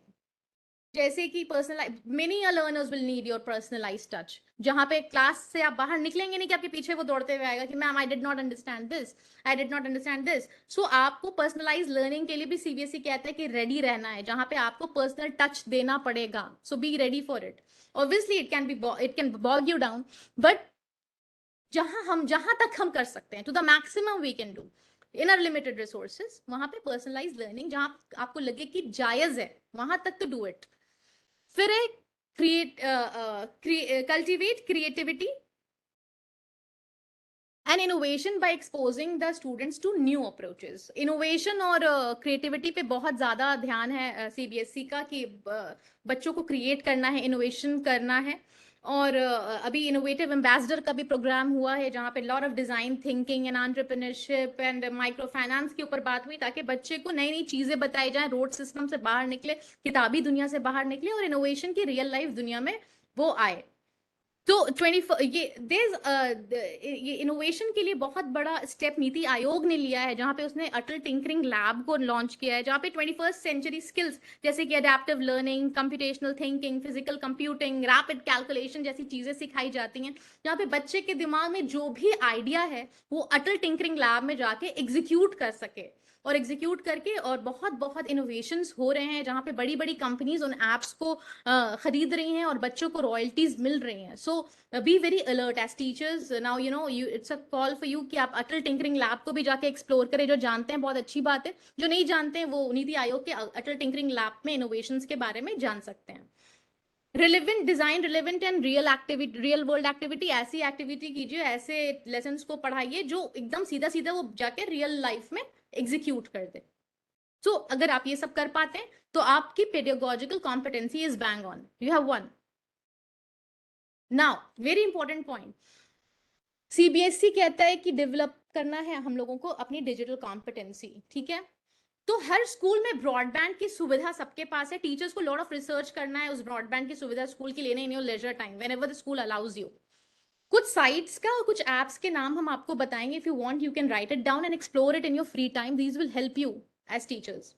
Speaker 1: जैसे कि personalize, many learners will need your personalize touch, जहां पे क्लास से आप बाहर निकलेंगे नहीं कि आपके पीछे वो दौड़ते हुए आएगा कि ma'am I did not understand this, I did not understand this. So आपको पर्सनलाइज लर्निंग के लिए भी सीबीएसई कहता है कि रेडी रहना है, जहां पे आपको पर्सनल टच देना पड़ेगा। So be ready for it. Obviously it can bog you down, but जहां तक हम कर सकते हैं, to the maximum we can do in our limited resources, वहां पे पर्सनलाइज लर्निंग जहां आपको लगे कि जायज है वहां तक तो डू इट। फिर है cultivate creativity and innovation by exposing the students to new approaches। innovation और creativity पे बहुत ज़्यादा ध्यान है सीबीएसई का कि बच्चों को create करना है, innovation करना है। और अभी इनोवेटिव एम्बेसडर का भी प्रोग्राम हुआ है जहाँ पे lot of design thinking and entrepreneurship and micro finance के ऊपर बात हुई, ताकि बच्चे को नई नई चीजें बताई जाए, रोड सिस्टम से बाहर निकले, किताबी दुनिया से बाहर निकले और इनोवेशन की रियल लाइफ दुनिया में वो आए। तो 24 ये इनोवेशन के लिए बहुत बड़ा स्टेप नीति आयोग ने लिया है, जहां पे उसने अटल टिंकरिंग लैब को लॉन्च किया है, जहां पे 21st सेंचुरी स्किल्स जैसे कि adaptive learning, computational thinking, physical computing, rapid calculation जैसी चीजें सिखाई जाती हैं, जहां पे बच्चे के दिमाग में जो भी आइडिया है वो अटल टिंकरिंग लैब में जाके एग्जीक्यूट कर सके, और एग्जीक्यूट करके और बहुत बहुत इनोवेशंस हो रहे हैं, जहां पे बड़ी बड़ी कंपनीज उन एप्स को खरीद रही हैं और बच्चों को रॉयल्टीज मिल रही हैं। So be very alert as teachers now, you know it's a call for you कि आप अटल टिंकरिंग लैब को भी जाके एक्सप्लोर करें। जो जानते हैं बहुत अच्छी बात है, जो नहीं जानते हैं वो नीति आयोग के अटल टिंकरिंग लैब में इनोवेशंस के बारे में जान सकते हैं। Relevant design, relevant and real activity, real world activity, ऐसी एक्टिविटी कीजिए, ऐसे लेसन्स को पढ़ाइए जो एकदम सीधा सीधा वो जाके रियल लाइफ में एग्जीक्यूट कर दे। सो अगर आप ये सब कर पाते हैं तो आपकी pedagogical competency is bang on, you have one. Now very important point, CBSE कहता है कि डेवलप करना है हम लोगों को अपनी डिजिटल कॉम्पिटेंसी, ठीक है। तो हर स्कूल में ब्रॉडबैंड की सुविधा सबके पास है, टीचर्स को लॉट ऑफ रिसर्च करना है उस ब्रॉडबैंड की सुविधा स्कूल की लेने in your leisure time whenever the school allows you. कुछ साइट्स का और कुछ एप्स के नाम हम आपको बताएंगे, if you want you can write it down and explore it in your free time, these will help you as teachers.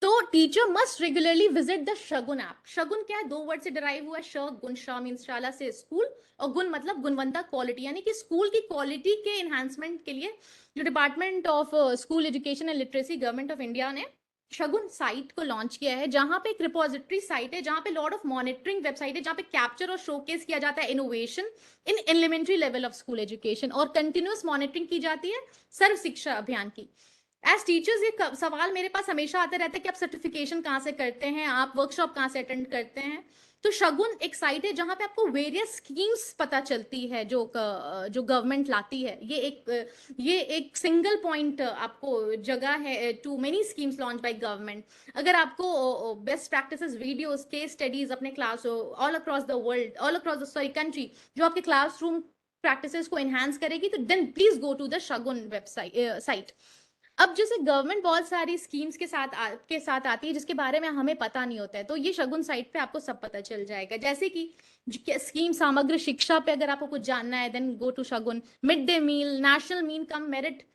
Speaker 1: तो teacher must regularly visit the Shagun app. Shagun क्या है, दो वर्ड से डिराइव हुआ है, श गुण, श मींस शाला से स्कूल, और गुण मतलब गुणवत्ता क्वालिटी, यानी कि स्कूल की क्वालिटी के एनहांसमेंट के लिए जो department of school education and literacy government of India ने शगुन साइट को लॉन्च किया है, जहां पे एक रिपोजिटरी साइट है, जहां पे लॉट ऑफ मॉनिटरिंग वेबसाइट है, जहां पे कैप्चर और शोकेस किया जाता है innovation in elementary level of school education, और कंटिन्यूअस मॉनिटरिंग की जाती है सर्व शिक्षा अभियान की। एज टीचर्स ये सवाल मेरे पास हमेशा आते रहते हैं कि आप सर्टिफिकेशन कहाँ से करते हैं, आप वर्कशॉप कहाँ से अटेंड करते हैं। तो शगुन एक साइट है जहां पे आपको वेरियस स्कीम्स पता चलती है जो गवर्नमेंट लाती है। ये एक सिंगल पॉइंट आपको जगह है too many schemes launch by government. अगर आपको best practices videos, case studies अपने class all across the world, all across the sorry country, जो आपके क्लासरूम प्रैक्टिसेस को एनहांस करेगी, तो then please go to the Shagun website site. अब जैसे गवर्नमेंट बहुत सारी स्कीम्स के साथ आती है जिसके बारे में हमें पता नहीं होता है, तो ये शगुन साइट पे आपको सब पता चल जाएगा। जैसे कि स्कीम समग्र शिक्षा पे अगर आपको कुछ जानना है, then go to Shagun. Mid day meal, national mean cum merit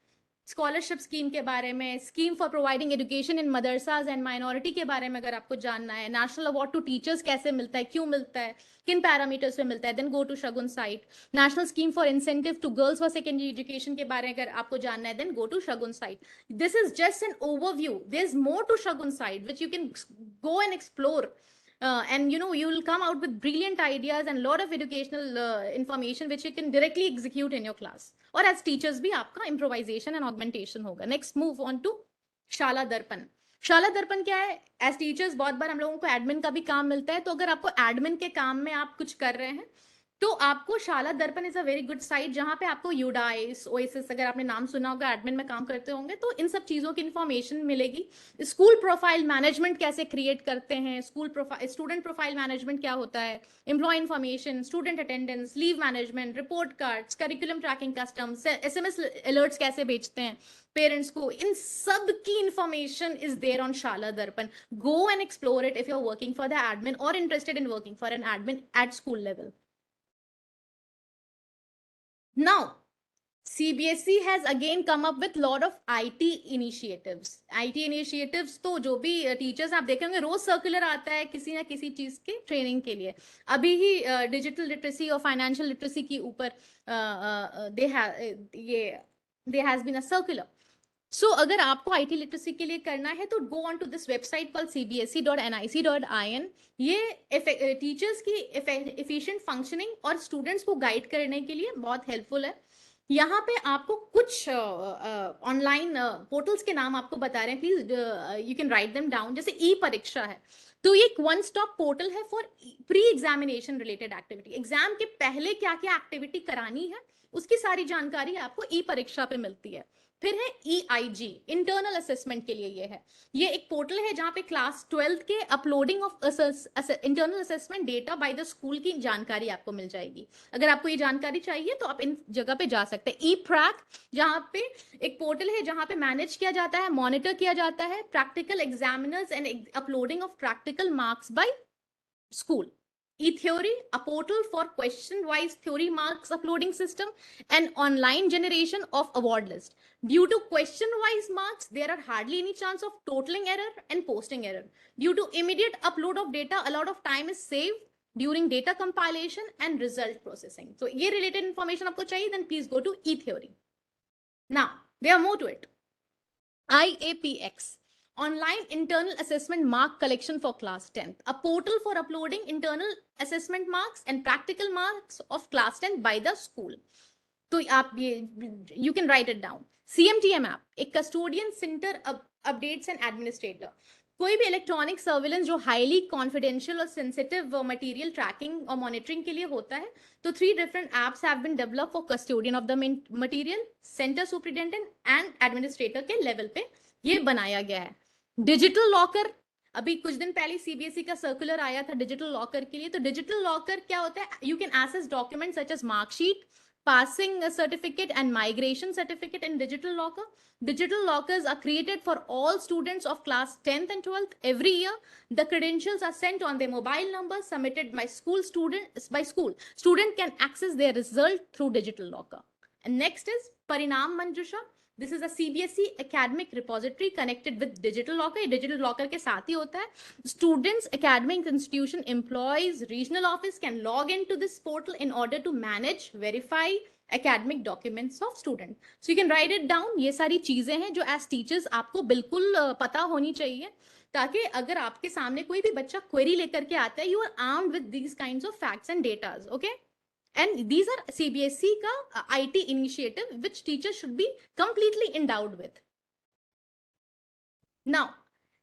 Speaker 1: scholarship scheme के बारे में, scheme for providing education in madrasas and minority के बारे में अगर आपको जानना है, नेशनल अवार्ड टू टीचर्स कैसे मिलता है, क्यों मिलता है, किन पैरामीटर्स पे मिलता है, then go to Shagun site. National scheme for incentive to girls for secondary education के बारे में अगर आपको जानना है, then go to Shagun site. This is just an overview, there is more to Shagun site which you can go and explore, and you will come out with brilliant ideas and lot of educational information which you can directly execute in your class, और as teachers भी आपका improvisation and augmentation होगा। Next move on to शाला दर्पण। शाला दर्पण क्या है? एज टीचर्स बहुत बार हम लोगों को एडमिन का भी काम मिलता है, तो अगर आपको एडमिन के काम में आप कुछ कर रहे हैं तो आपको शाला दर्पण is a very good site, जहां पे आपको यूडाइस, ओएसिस, अगर आपने नाम सुना होगा, एडमिन में काम करते होंगे तो इन सब चीजों की इंफॉर्मेशन मिलेगी। स्कूल प्रोफाइल मैनेजमेंट कैसे क्रिएट करते हैं, स्टूडेंट प्रोफाइल मैनेजमेंट क्या होता है, employ information, student attendance, leave management, report cards, curriculum tracking customs, SMS alerts कैसे भेजते हैं पेरेंट्स को, इन सब की information is there on Shala Darpan. Go and explore it if you are working for the admin और interested in working for an admin at school level. Now, CBSE has again come up with lot of IT initiatives. IT initiatives तो जो भी teachers आप देखेंगे रोज circular आता है किसी ना किसी चीज के ट्रेनिंग के लिए। अभी ही डिजिटल लिटरेसी और फाइनेंशियल लिटरेसी के ऊपर they has been a circular. So अगर आपको IT लिटरेसी के लिए करना है तो go on to this website call cbse.nic.in। ये टीचर्स की एफिशिएंट फंक्शनिंग और स्टूडेंट्स को गाइड करने के लिए बहुत हेल्पफुल है। यहाँ पे आपको कुछ ऑनलाइन पोर्टल्स के नाम आपको बता रहे हैं, please you can write them down. जैसे ई परीक्षा है, तो ये एक वन स्टॉप पोर्टल है for pre examination related activity. Exam के पहले क्या क्या एक्टिविटी करानी है उसकी सारी जानकारी आपको ई परीक्षा पे मिलती है। फिर है EIG, इंटरनल असेसमेंट के लिए ये एक पोर्टल है जहां पे क्लास 12 के uploading of internal assessment data by the school की जानकारी आपको मिल जाएगी। अगर आपको ये जानकारी चाहिए तो आप इन जगह पे जा सकते हैं। E-Prac, जहां पे एक पोर्टल है जहां पे मैनेज किया जाता है, मॉनिटर किया जाता है practical examiners and uploading of practical marks bye school. E-Theory, a portal for question-wise theory marks uploading system and online generation of award list. Due to question-wise marks, there are hardly any chance of totaling error and posting error. Due to immediate upload of data, a lot of time is saved during data compilation and result processing. So, ये related information आपको चाहिए, then please go to E-Theory. Now, there are more to it. IAPX, Online Internal Assessment Mark Collection for Class 10th, a portal for uploading internal assessment marks and practical marks of Class 10 by the school. तो आप ये you can write it down. CMTM app, एक custodian center updates and administrator. कोई भी electronic surveillance जो highly confidential और sensitive material tracking और monitoring के लिए होता है, तो 3 different apps have been developed for custodian of the material, centre superintendent and administrator के लेवल पे ये बनाया गया है। डिजिटल लॉकर, अभी कुछ दिन पहले CBSE का सर्कुलर आया था डिजिटल लॉकर के लिए। तो डिजिटल लॉकर क्या होता है? You can access document such as marksheet, passing certificate and migration certificate in digital locker. Digital lockers are created for all students of class 10th and 12th every year. The credentials are sent on their mobile number submitted by school. Student can access their result through digital locker. And next is Parinam Manjusha. This is a CBSE academic repository connected with digital locker. Digital locker के साथ ही होता है। Students, academic institution, employees, regional office can log into this portal in order to manage, verify academic documents of student. So you can write it down. ये सारी चीजें हैं जो as teachers आपको बिल्कुल पता होनी चाहिए, ताकि अगर आपके सामने कोई भी बच्चा क्वेरी लेकर के आता है, you are armed with these kinds of facts and data. Okay? And these are CBSE का IT initiative which teachers should be completely endowed with. Now,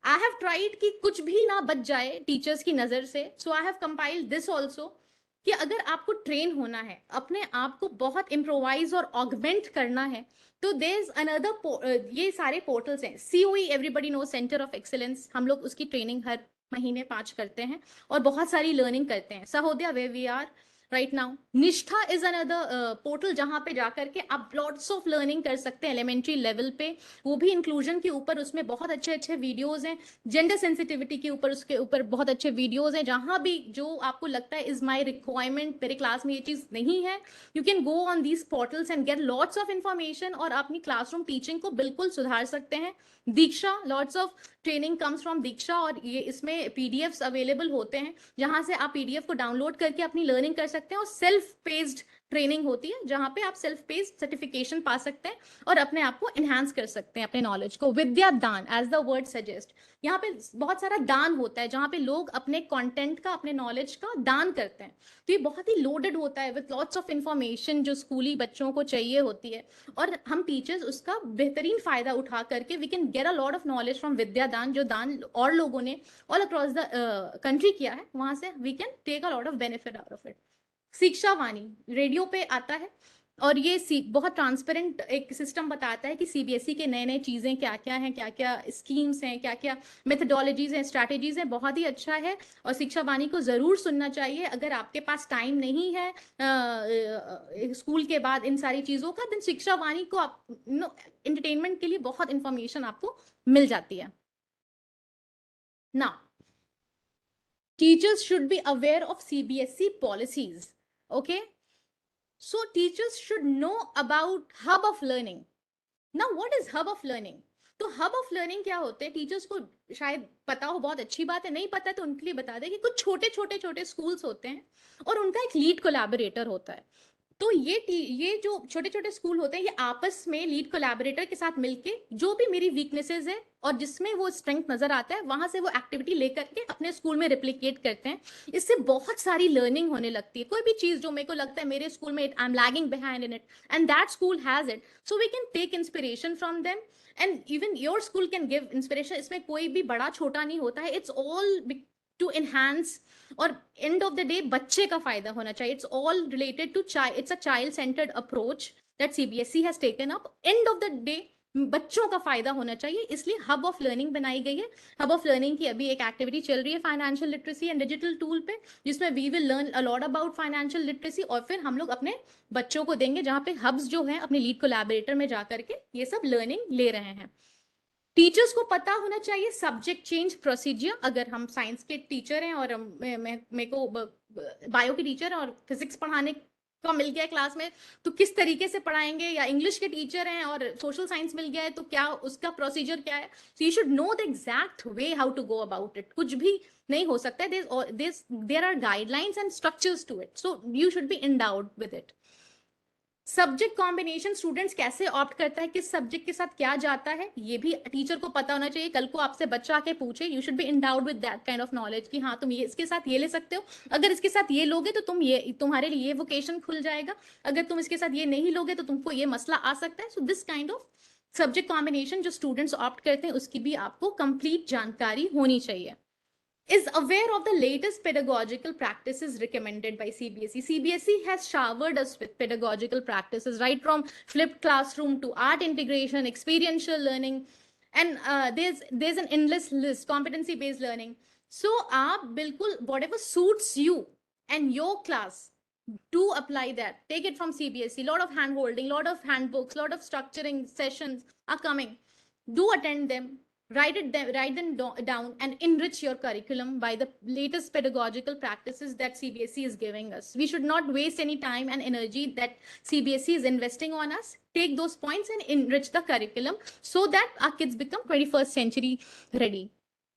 Speaker 1: I have tried कि कुछ भी ना बच जाए टीचर्स की नजर से, so I have compiled this also कि अगर आपको ट्रेन होना है, अपने आप को बहुत इम्प्रोवाइज और ऑगमेंट करना है, तो देयर इज अनदर, ये सारे पोर्टल्स हैं। COE, everybody know, centre of excellence, हम लोग उसकी ट्रेनिंग हर महीने 5 करते हैं और बहुत सारी लर्निंग करते हैं। Sahodaya, way we are, right now. NISHTHA is another portal जहां पे जाकर के आप लॉट्स ऑफ लर्निंग कर सकते हैं एलिमेंट्री लेवल पे, वो भी इंक्लूजन के ऊपर। उसमें बहुत अच्छे अच्छे वीडियोस हैं, जेंडर सेंसिटिविटी के ऊपर, उसके ऊपर बहुत अच्छे वीडियोस हैं। जहां भी जो आपको लगता है इज माई रिक्वायरमेंट, मेरे क्लास में ये चीज नहीं है, you can go on these portals and get lots of information और अपनी क्लासरूम टीचिंग को बिल्कुल सुधार सकते हैं। DIKSHA, lots of training comes from DIKSHA, और ये इसमें पीडीएफ्स अवेलेबल होते हैं जहां से आप पीडीएफ को डाउनलोड करके अपनी लर्निंग कर सकते हैं। और सेल्फ पेस्ड ट्रेनिंग होती है जहां पे आप सेल्फ पेस्ड सर्टिफिकेशन पा सकते हैं और अपने आप को एनहांस कर सकते हैं, अपने नॉलेज को। विद्या दान, एज द वर्ड सजेस्ट, यहाँ पे बहुत सारा दान होता है जहां पे लोग अपने कंटेंट का, अपने नॉलेज का दान करते हैं। तो ये बहुत ही लोडेड होता है विथ लॉट्स ऑफ इंफॉर्मेशन जो स्कूली बच्चों को चाहिए होती है, और हम टीचर्स उसका बेहतरीन फायदा उठा करके we can get a lot of knowledge from Vidyadaan, जो दान और लोगों ने ऑल अक्रॉस द कंट्री किया है, वहां से we can take a lot of benefit out of it. Shiksha Vani radio पे आता है, और ये बहुत ट्रांसपेरेंट एक सिस्टम बताता है कि सीबीएसई के नए नए चीजें क्या क्या हैं, क्या क्या स्कीम्स हैं, क्या क्या मेथडोलॉजीज हैं, स्ट्रैटेजीज हैं। बहुत ही अच्छा है और शिक्षा वाणी को जरूर सुनना चाहिए। अगर आपके पास टाइम नहीं है स्कूल के बाद इन सारी चीजों का, देन शिक्षा वाणी को आप एंटरटेनमेंट के लिए बहुत इंफॉर्मेशन आपको मिल जाती है। ना teachers should be aware of CBSE policies. Okay, so teachers should know about hub of learning. Now what is hub of learning? तो हब ऑफ लर्निंग क्या होते हैं, टीचर्स को शायद पता हो, बहुत अच्छी बात है। नहीं पता है तो उनके लिए बता दें कि कुछ छोटे छोटे छोटे स्कूल्स होते हैं और उनका एक लीड कोलैबोरेटर होता है। तो ये जो छोटे छोटे स्कूल होते हैं, ये आपस में लीड कोलैबोरेटर के साथ मिलके जो भी मेरी वीकनेसेस है और जिसमें वो स्ट्रेंथ नजर आता है, वहां से वो एक्टिविटी लेकर के अपने स्कूल में रिप्लिकेट करते हैं। इससे बहुत सारी लर्निंग होने लगती है। कोई भी चीज जो मेरे को लगता है मेरे स्कूल में I am lagging behind in it and that school has it, so we can take inspiration from them and even your school can give inspiration. इसमें कोई भी बड़ा छोटा नहीं होता है, इट्स ऑल टू एनहांस, और एंड ऑफ द डे बच्चे का फायदा होना चाहिए। It's all related to child, it's a child centred approach that CBSE has taken up. End of the day बच्चों का फायदा होना चाहिए, इसलिए हब ऑफ लर्निंग बनाई गई है। हब ऑफ लर्निंग की अभी एक एक्टिविटी चल रही है financial literacy and digital tool पे, जिसमें we will learn a lot about financial literacy, और फिर हम लोग अपने बच्चों को देंगे जहां पे हब्स जो है अपने लीड कोलैबोरेटर में जाकर के ये सब लर्निंग ले रहे हैं। टीचर्स को पता होना चाहिए सब्जेक्ट चेंज प्रोसीजर। अगर हम साइंस के टीचर हैं और मेरे को बायो के टीचर और फिजिक्स पढ़ाने का मिल गया है क्लास में, तो किस तरीके से पढ़ाएंगे, या इंग्लिश के टीचर हैं और सोशल साइंस मिल गया है तो क्या उसका प्रोसीजर क्या है। So you should know the exact way how to go about it. कुछ भी नहीं हो सकता है, there are guidelines and structures to it, so you should be endowed with it. Subject combination students कैसे ऑप्ट करता है, किस सब्जेक्ट के साथ क्या जाता है, ये भी टीचर को पता होना चाहिए। कल को आपसे बच्चा आके पूछे, you should be endowed with that kind of knowledge कि हाँ तुम ये इसके साथ ये ले सकते हो, अगर इसके साथ ये लोगे तो तुम्हारे लिए ये वोकेशन खुल जाएगा, अगर तुम इसके साथ ये नहीं लोगे तो तुमको ये मसला आ सकता है। So this kind of subject combination जो स्टूडेंट्स ऑप्ट करते हैं उसकी भी आपको कंप्लीट जानकारी होनी चाहिए। Is aware of the latest pedagogical practices recommended by CBSE. CBSE has showered us with pedagogical practices, right from flipped classroom to art integration, experiential learning, and there's an endless list, competency based learning. So aap bilkul whatever suits you and your class, do apply that. Take it from CBSE. Lot of hand holding, lot of handbooks, lot of structuring sessions are coming. Do attend them. Write them down and enrich your curriculum by the latest pedagogical practices that CBSE is giving us. We should not waste any time and energy that CBSE is investing on us. Take those points and enrich the curriculum so that our kids become 21st century ready.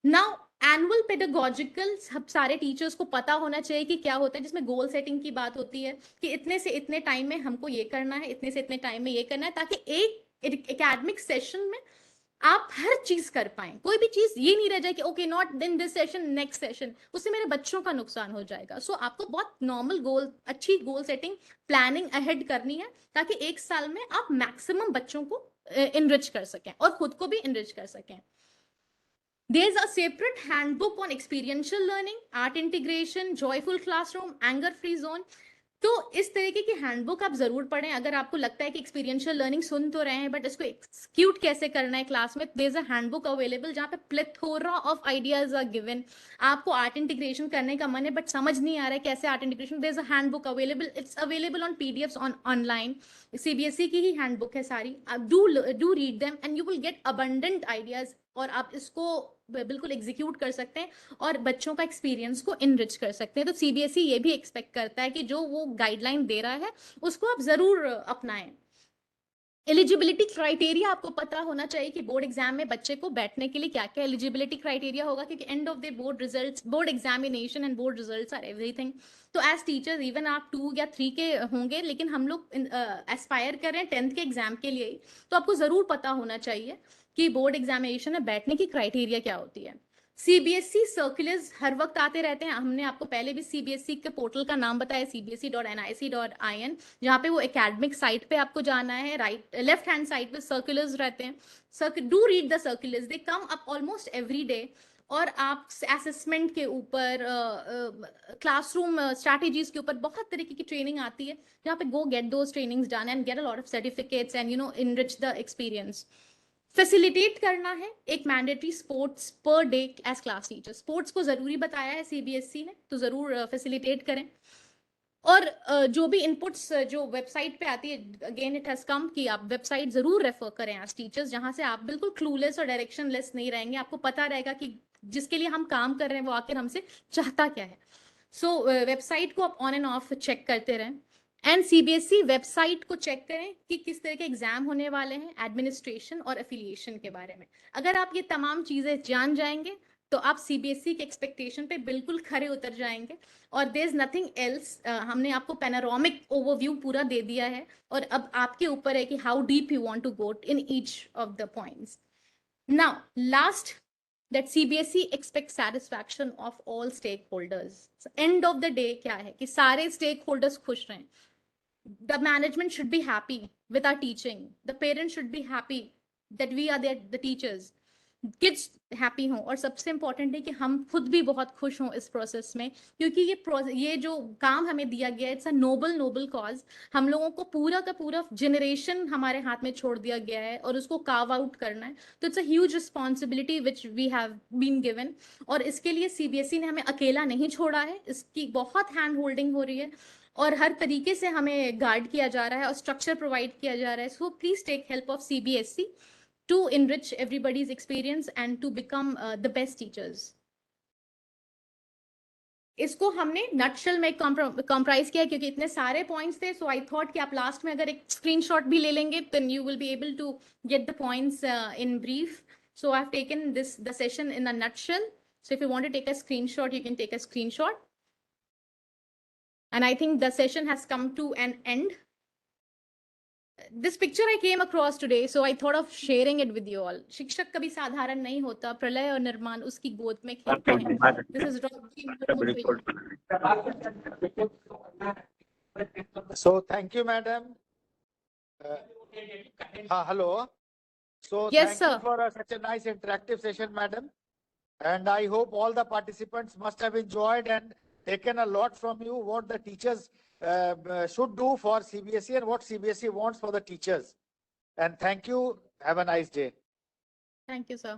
Speaker 1: Now, annual pedagogical सब सारे teachers को पता होना चाहिए कि क्या होता है, जिसमें गोल सेटिंग की बात होती है कि इतने से इतने टाइम में हमको ये करना है, इतने से इतने टाइम में ये करना है, ताकि एक एकेडमिक सेशन में आप हर चीज कर पाए। कोई भी चीज ये नहीं रह जाए कि okay not in this session next session, उससे मेरे बच्चों का नुकसान हो जाएगा। सो आपको बहुत नॉर्मल गोल, अच्छी गोल सेटिंग प्लानिंग अहेड करनी है, ताकि एक साल में आप मैक्सिमम बच्चों को इनरिच कर सकें और खुद को भी इनरिच कर सकें। There's a separate handbook on experiential learning, art integration, joyful classroom, anger-free zone. तो इस तरीके की हैंडबुक आप जरूर पढ़ें। अगर आपको लगता है कि एक्सपीरियंशियल लर्निंग सुन तो रहे हैं बट इसको एक्सक्यूट कैसे करना है क्लास में, there is a handbook available जहाँ पे plethora of ideas are given. आपको आर्ट इंटीग्रेशन करने का मन है बट समझ नहीं आ रहा है कैसे art integration, there is a handbook available, it's available on PDFs on online. CBSE की ही हैंडबुक है सारी, आप do read them and you will get abundant ideas, और आप इसको बिल्कुल एग्जीक्यूट कर सकते हैं और बच्चों का एक्सपीरियंस को इनरिच कर सकते हैं। तो सीबीएसई ये भी एक्सपेक्ट करता है कि जो वो गाइडलाइन दे रहा है उसको आप जरूर अपनाएं। एलिजिबिलिटी क्राइटेरिया आपको पता होना चाहिए कि बोर्ड एग्जाम में बच्चे को बैठने के लिए क्या क्या एलिजिबिलिटी क्राइटेरिया होगा, क्योंकि end of the board results, board examination and board results are everything. तो एज टीचर्स इवन आप 2 या 3 के होंगे, लेकिन हम लोग एस्पायर कर रहे हैं 10th के एग्जाम के लिए, तो आपको जरूर पता होना चाहिए कि बोर्ड एग्जामिनेशन में बैठने की क्राइटेरिया क्या होती है। सीबीएसई सर्कुलर्स हर वक्त आते रहते हैं, हमने आपको पहले भी सीबीएसई के पोर्टल का नाम बताया, cbse.nic.in, जहाँ पे वो एकेडमिक साइट पे आपको जाना है, राइट लेफ्ट हैंड साइड पे सर्कुलर्स रहते हैं। Do read the circulars, they come up almost every day. और आप असेसमेंट के ऊपर, क्लासरूम स्ट्रैटेजीज के ऊपर बहुत तरीके की ट्रेनिंग आती है, जहाँ पे go get those trainings done and get a lot of certificates and enrich the experience. Facilitate करना है एक mandatory sports per day as class teacher, sports को जरूरी बताया है सीबीएसई ने, तो जरूर फैसिलिटेट करें। और जो भी इनपुट्स जो वेबसाइट पे आती है, अगेन इट हैज कम कि आप वेबसाइट जरूर रेफर करें एज टीचर्स, जहां से आप बिल्कुल क्लूलेस और डायरेक्शनलेस नहीं रहेंगे, आपको पता रहेगा कि जिसके लिए हम काम कर रहे हैं वो आखिर हमसे चाहता क्या है। सो वेबसाइट को आप ऑन एंड ऑफ चेक करते रहें। एंड सीबीएसई वेबसाइट को चेक करें कि किस तरह के एग्जाम होने वाले हैं, एडमिनिस्ट्रेशन और एफिलिएशन के बारे में। अगर आप ये तमाम चीजें जान जाएंगे तो आप सीबीएसई के एक्सपेक्टेशन पे बिल्कुल खरे उतर जाएंगे। और देयर इज नथिंग एल्स, हमने आपको पैनोरामिक ओवरव्यू पूरा दे दिया है, और अब आपके ऊपर है कि how deep you want to go in each of the points. Now last, that CBSE expects satisfaction of all stakeholders. So end of the day क्या है कि सारे stakeholders खुश रहें। The management should be happy with our teaching. The parents should be happy that we are there, the teachers. Kids happy हों, और सबसे important है कि हम खुद भी बहुत खुश हों इस प्रोसेस में, क्योंकि ये जो काम हमें दिया गया है, इट्स अ नोबल कॉज। हम लोगों को पूरा का पूरा जनरेशन हमारे हाथ में छोड़ दिया गया है और उसको कार्व आउट करना है, तो it's a huge responsibility which we have been given. और इसके लिए सीबीएसई ने हमें अकेला नहीं छोड़ा है, इसकी बहुत हैंड होल्डिंग हो रही है और हर तरीके से हमें गाइड किया जा रहा है और स्ट्रक्चर प्रोवाइड किया जा रहा है। So please take help of CBSE to enrich everybody's experience and to become the best teachers. इसको हमने नटशेल में कॉम्प्राइज किया क्योंकि इतने सारे पॉइंट्स थे, सो आई थॉट कि आप लास्ट में अगर एक स्क्रीनशॉट भी ले लेंगे then you will be able to get the points in brief. So I've taken the session in a nutshell. So if you want to take a screenshot, you can take a screenshot. And I think the session has come to an end. This picture I came across today, so I thought of sharing it with you all. शिक्षक कभी साधारण नहीं होता, प्रलय और निर्माण उसकी गोद में खेलते हैं. This is Rocky Murmu.
Speaker 2: So thank you, madam. Hello. So
Speaker 1: Yes,
Speaker 2: thank you
Speaker 1: sir.
Speaker 2: for such a nice interactive session, madam. And I hope all the participants must have enjoyed and taken a lot from you what the teachers should do for CBSE and what CBSE wants for the teachers. And thank you. Have a nice day.
Speaker 1: Thank you, sir.